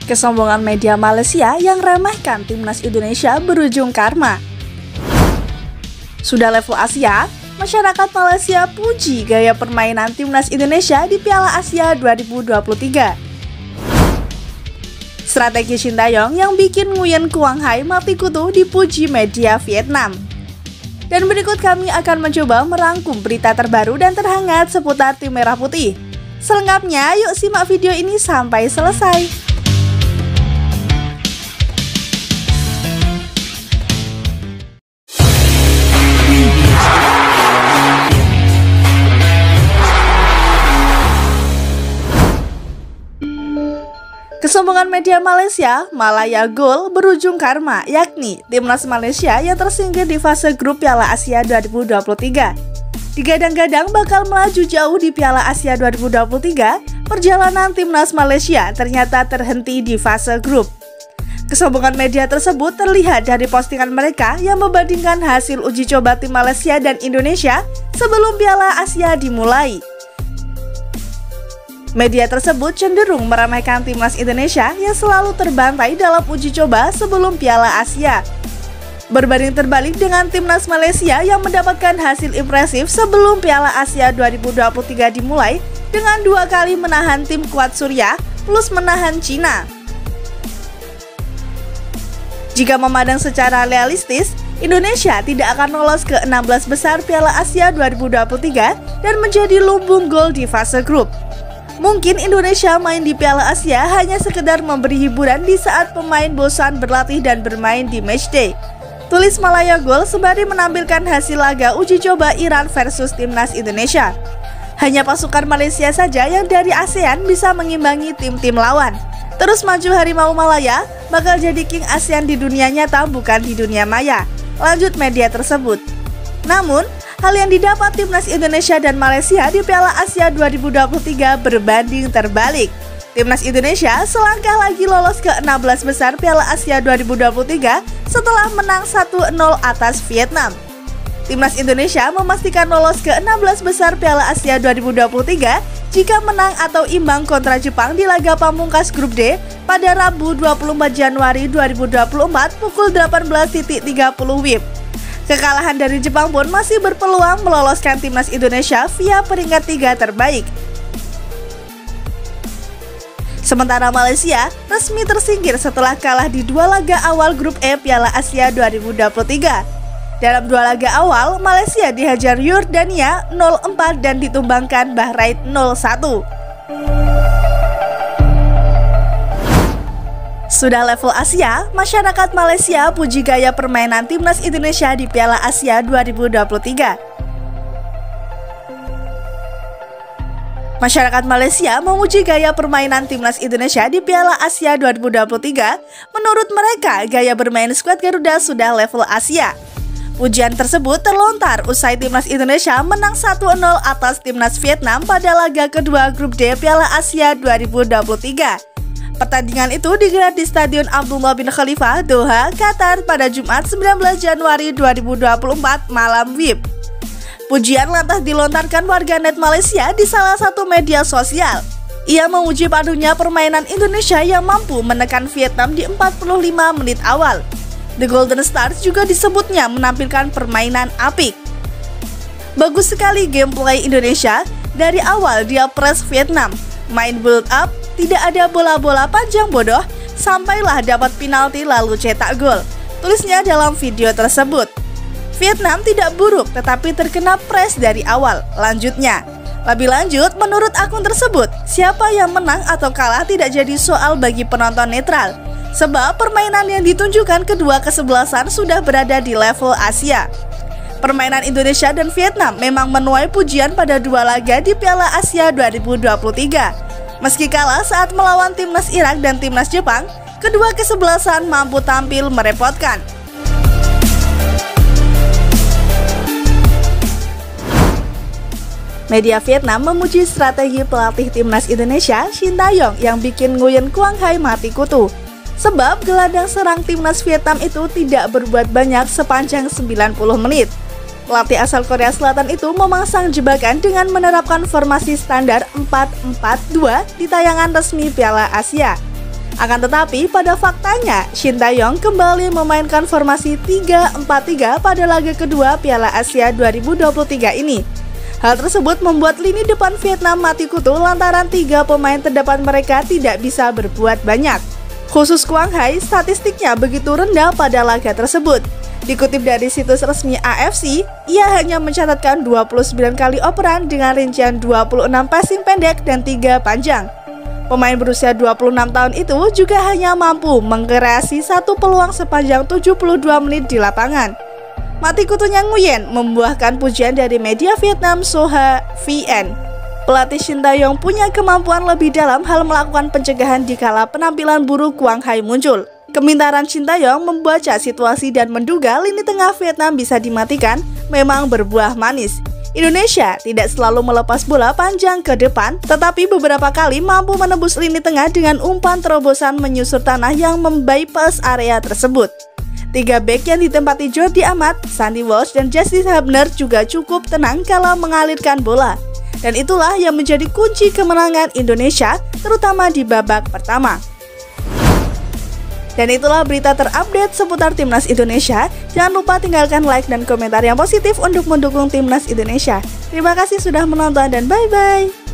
Kesombongan media Malaysia yang remehkan timnas Indonesia berujung karma. Sudah level Asia, masyarakat Malaysia puji gaya permainan timnas Indonesia di Piala Asia 2023. Strategi Shin Tae-yong yang bikin Nguyen Quang Hai mati kutu dipuji media Vietnam. Dan berikut kami akan mencoba merangkum berita terbaru dan terhangat seputar tim merah putih. Selengkapnya, yuk simak video ini sampai selesai. Kesombongan media Malaysia, Malaya Gold berujung karma, yakni timnas Malaysia yang tersingkir di fase grup Piala Asia 2023. Digadang-gadang bakal melaju jauh di Piala Asia 2023, perjalanan timnas Malaysia ternyata terhenti di fase grup. Kesombongan media tersebut terlihat dari postingan mereka yang membandingkan hasil uji coba tim Malaysia dan Indonesia sebelum Piala Asia dimulai. Media tersebut cenderung meremehkan timnas Indonesia yang selalu terbantai dalam uji coba sebelum Piala Asia. Berbanding terbalik dengan timnas Malaysia yang mendapatkan hasil impresif sebelum Piala Asia 2023 dimulai dengan 2 kali menahan tim kuat Suriah plus menahan Cina. Jika memandang secara realistis, Indonesia tidak akan lolos ke 16 besar Piala Asia 2023 dan menjadi lumbung gol di fase grup. Mungkin Indonesia main di Piala Asia hanya sekedar memberi hiburan di saat pemain bosan berlatih dan bermain di matchday. Tulis Malaya Gold sembari menampilkan hasil laga uji coba Iran versus timnas Indonesia. Hanya pasukan Malaysia saja yang dari ASEAN bisa mengimbangi tim-tim lawan. Terus maju Harimau Malaya bakal jadi king ASEAN di dunia nyata bukan di dunia maya, lanjut media tersebut. Namun, hal yang didapat timnas Indonesia dan Malaysia di Piala Asia 2023 berbanding terbalik. Timnas Indonesia selangkah lagi lolos ke 16 besar Piala Asia 2023 setelah menang 1-0 atas Vietnam. Timnas Indonesia memastikan lolos ke 16 besar Piala Asia 2023 jika menang atau imbang kontra Jepang di laga pamungkas grup D pada Rabu 24 Januari 2024 pukul 18.30 WIB. Kekalahan dari Jepang pun masih berpeluang meloloskan timnas Indonesia via peringkat 3 terbaik. Sementara Malaysia resmi tersingkir setelah kalah di 2 laga awal grup E Piala Asia 2023. Dalam 2 laga awal, Malaysia dihajar Yordania 0-4 dan ditumbangkan Bahrain 0-1. Sudah level Asia, masyarakat Malaysia puji gaya permainan timnas Indonesia di Piala Asia 2023. Masyarakat Malaysia memuji gaya permainan timnas Indonesia di Piala Asia 2023. Menurut mereka, gaya bermain skuad Garuda sudah level Asia. Pujian tersebut terlontar usai timnas Indonesia menang 1-0 atas timnas Vietnam pada laga kedua grup D Piala Asia 2023. Pertandingan itu digelar di Stadion Abdullah bin Khalifah, Doha, Qatar pada Jumat 19 Januari 2024 malam WIB. Pujian lantas dilontarkan warganet Malaysia di salah satu media sosial. Ia memuji padunya permainan Indonesia yang mampu menekan Vietnam di 45 menit awal. The Golden Stars juga disebutnya menampilkan permainan apik. Bagus sekali gameplay Indonesia, dari awal dia press Vietnam, main build up, tidak ada bola-bola panjang bodoh, sampailah dapat penalti lalu cetak gol, tulisnya dalam video tersebut. Vietnam tidak buruk tetapi terkena press dari awal, lanjutnya. Lebih lanjut, menurut akun tersebut, siapa yang menang atau kalah tidak jadi soal bagi penonton netral, sebab permainan yang ditunjukkan kedua kesebelasan sudah berada di level Asia. Permainan Indonesia dan Vietnam memang menuai pujian pada 2 laga di Piala Asia 2023. Meski kalah saat melawan timnas Irak dan timnas Jepang, kedua kesebelasan mampu tampil merepotkan. Media Vietnam memuji strategi pelatih timnas Indonesia, Shin Tae-yong yang bikin Nguyen Quang Hai mati kutu. Sebab gelandang serang timnas Vietnam itu tidak berbuat banyak sepanjang 90 menit. Pelatih asal Korea Selatan itu memasang jebakan dengan menerapkan formasi standar 4-4-2 di tayangan resmi Piala Asia. Akan tetapi, pada faktanya, Shin Tae-yong kembali memainkan formasi 3-4-3 pada laga kedua Piala Asia 2023 ini. Hal tersebut membuat lini depan Vietnam mati kutu lantaran 3 pemain terdepan mereka tidak bisa berbuat banyak. Khusus Quang Hai, statistiknya begitu rendah pada laga tersebut. Dikutip dari situs resmi AFC, ia hanya mencatatkan 29 kali operan dengan rincian 26 passing pendek dan 3 panjang. Pemain berusia 26 tahun itu juga hanya mampu mengkreasi satu peluang sepanjang 72 menit di lapangan. Mati kutunya Nguyen membuahkan pujian dari media Vietnam Soha VN. Pelatih Shin Tae-yong punya kemampuan lebih dalam hal melakukan pencegahan dikala penampilan buruk Quang Hai muncul. Kepintaran Shin Tae-yong membaca situasi dan menduga lini tengah Vietnam bisa dimatikan memang berbuah manis. Indonesia tidak selalu melepas bola panjang ke depan, tetapi beberapa kali mampu menembus lini tengah dengan umpan terobosan menyusur tanah yang membypass area tersebut. 3 bek yang ditempati Jordi Amat, Sandy Walsh, dan Justin Hubner juga cukup tenang kala mengalirkan bola. Dan itulah yang menjadi kunci kemenangan Indonesia, terutama di babak pertama. Dan itulah berita terupdate seputar Timnas Indonesia. Jangan lupa tinggalkan like dan komentar yang positif untuk mendukung Timnas Indonesia. Terima kasih sudah menonton dan bye-bye.